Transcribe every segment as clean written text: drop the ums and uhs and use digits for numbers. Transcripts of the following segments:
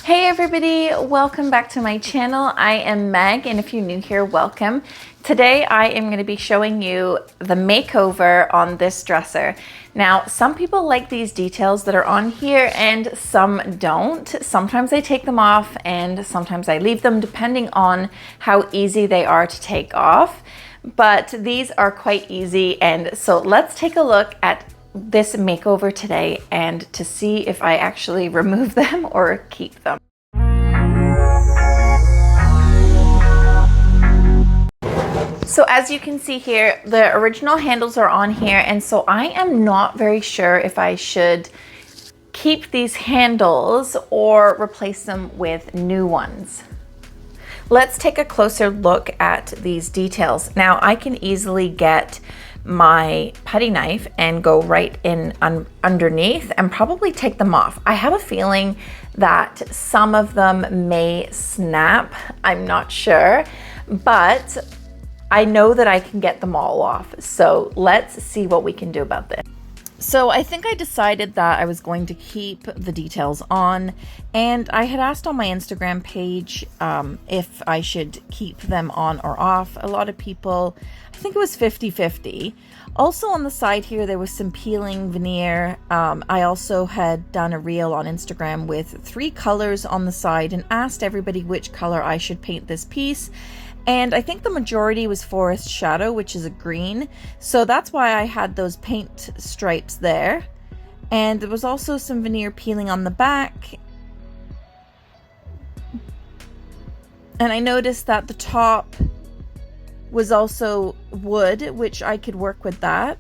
Hey everybody, welcome back to my channel. I am Meg, and if you're new here, welcome. Today I am going to be showing you the makeover on this dresser. Now, some people like these details that are on here and some don't. Sometimes I take them off and sometimes I leave them depending on how easy they are to take off. But these are quite easy, and so let's take a look at this makeover today and to see if I actually remove them or keep them. So as you can see here, the original handles are on here, and so I am not very sure if I should keep these handles or replace them with new ones. Let's take a closer look at these details. Now I can easily get my putty knife and go right in underneath and probably take them off. I have a feeling that some of them may snap. I'm not sure, but I know that I can get them all off. So let's see what we can do about this. So I think I decided that I was going to keep the details on, and I had asked on my Instagram page if I should keep them on or off. A lot of people, I think it was 50-50. Also on the side here, there was some peeling veneer. I also had done a reel on Instagram with 3 colors on the side and asked everybody which color I should paint this piece. And I think the majority was Forest Shadow, which is a green. So that's why I had those paint stripes there. And there was also some veneer peeling on the back. And I noticed that the top was also wood, which I could work with that,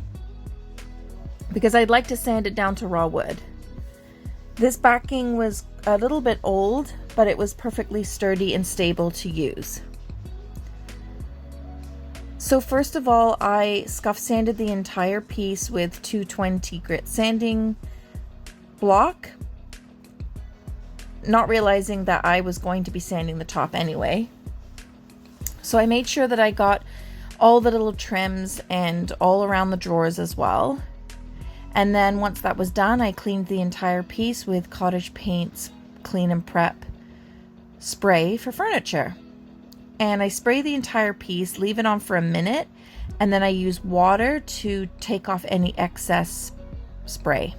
because I'd like to sand it down to raw wood. This backing was a little bit old, but it was perfectly sturdy and stable to use. So first of all, I scuff sanded the entire piece with 220 grit sanding block, not realizing that I was going to be sanding the top anyway. So I made sure that I got all the little trims and all around the drawers as well. And then once that was done, I cleaned the entire piece with Cottage Paint's Clean and Prep spray for furniture. And I spray the entire piece, leave it on for a minute, and then I use water to take off any excess spray.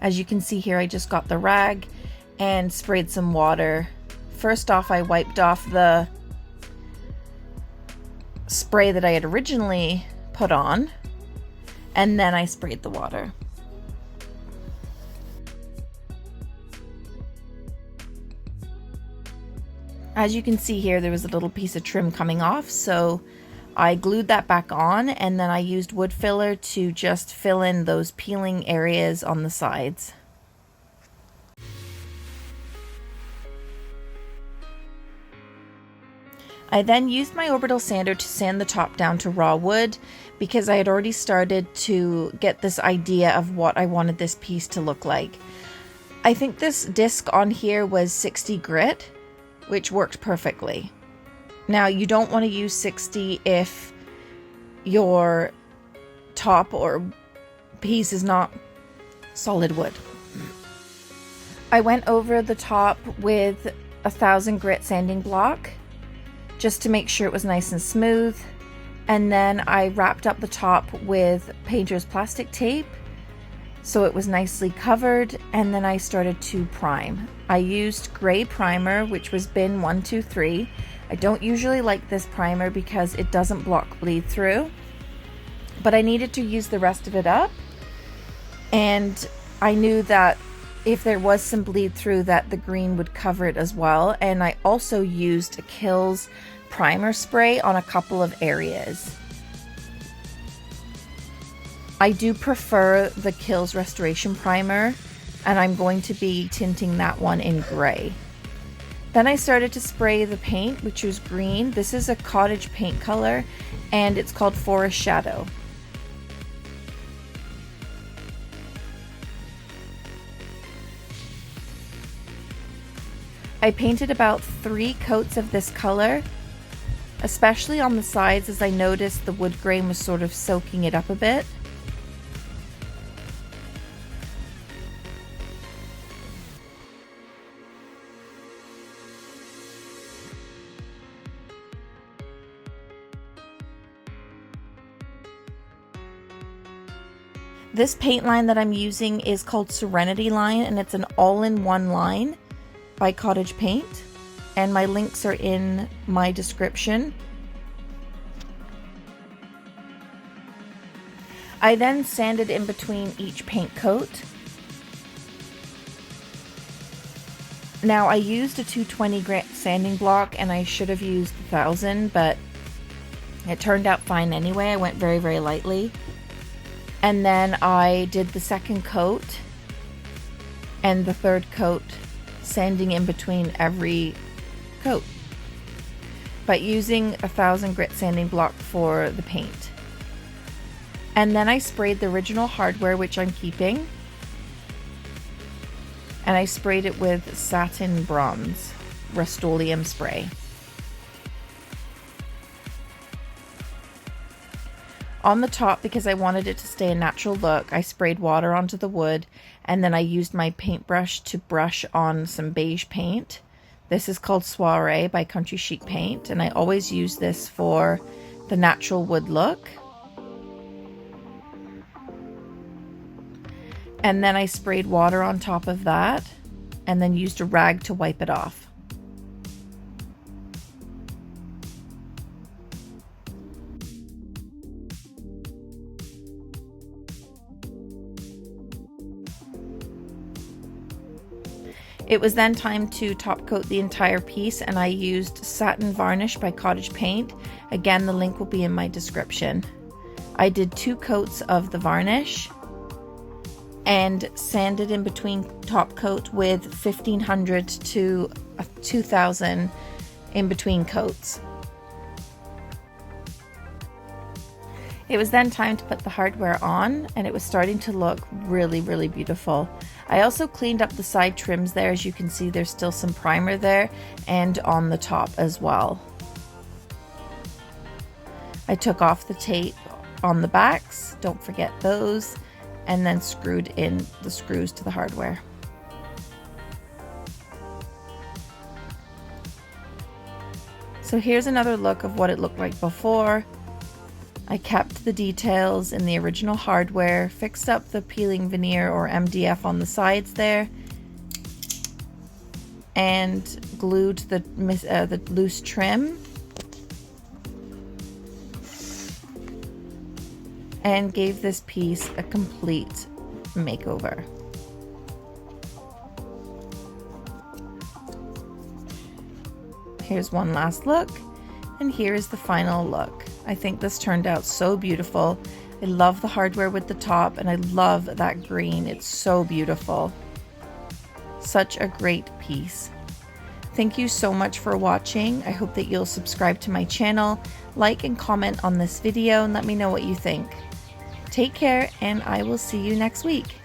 As you can see here, I just got the rag and sprayed some water. First off, I wiped off the spray that I had originally put on, and then I sprayed the water. As you can see here, there was a little piece of trim coming off, so I glued that back on, and then I used wood filler to just fill in those peeling areas on the sides. I then used my orbital sander to sand the top down to raw wood, because I had already started to get this idea of what I wanted this piece to look like. I think this disc on here was 60 grit, which worked perfectly. Now, you don't want to use 60 if your top or piece is not solid wood. I went over the top with 1000 grit sanding block just to make sure it was nice and smooth, and then I wrapped up the top with painter's plastic tape so it was nicely covered, and then I started to prime. I used gray primer, which was bin 123. I don't usually like this primer because it doesn't block bleed through, but I needed to use the rest of it up, and I knew that if there was some bleed through that the green would cover it as well. And I also used a Kiltz primer spray on a couple of areas. I do prefer the Kiltz Restoration Primer, and I'm going to be tinting that one in gray. Then I started to spray the paint, which was green. This is a Cottage Paint color, and it's called Forest Shadow. I painted about 3 coats of this color, especially on the sides, as I noticed the wood grain was sort of soaking it up a bit. This paint line that I'm using is called Serenity line, and it's an all-in-one line by Cottage Paint, and my links are in my description. I then sanded in between each paint coat. Now I used a 220 grit sanding block and I should have used 1000, but it turned out fine anyway. I went very, very lightly. And then I did the second coat and the third coat, sanding in between every coat, but using 1000 grit sanding block for the paint. And then I sprayed the original hardware, which I'm keeping, and I sprayed it with Satin Bronze Rust-Oleum spray. On the top, because I wanted it to stay a natural look, I sprayed water onto the wood, and then I used my paintbrush to brush on some beige paint. This is called Soiree by Chic Paint, and I always use this for the natural wood look. And then I sprayed water on top of that, and then used a rag to wipe it off. It was then time to top coat the entire piece, and I used Satin Varnish by Cottage Paint. Again, the link will be in my description. I did 2 coats of the varnish and sanded in between top coat with 1500 to 2000 in between coats. It was then time to put the hardware on, and it was starting to look really, really beautiful. I also cleaned up the side trims there. As you can see, there's still some primer there and on the top as well. I took off the tape on the backs, don't forget those, and then screwed in the screws to the hardware. So here's another look of what it looked like before. I kept the details in the original hardware, fixed up the peeling veneer or MDF on the sides there, and glued the loose trim, and gave this piece a complete makeover. Here's one last look, and here is the final look. I think this turned out so beautiful. I love the hardware with the top, and I love that green. It's so beautiful. Such a great piece. Thank you so much for watching. I hope that you'll subscribe to my channel, like and comment on this video, and let me know what you think. Take care, and I will see you next week.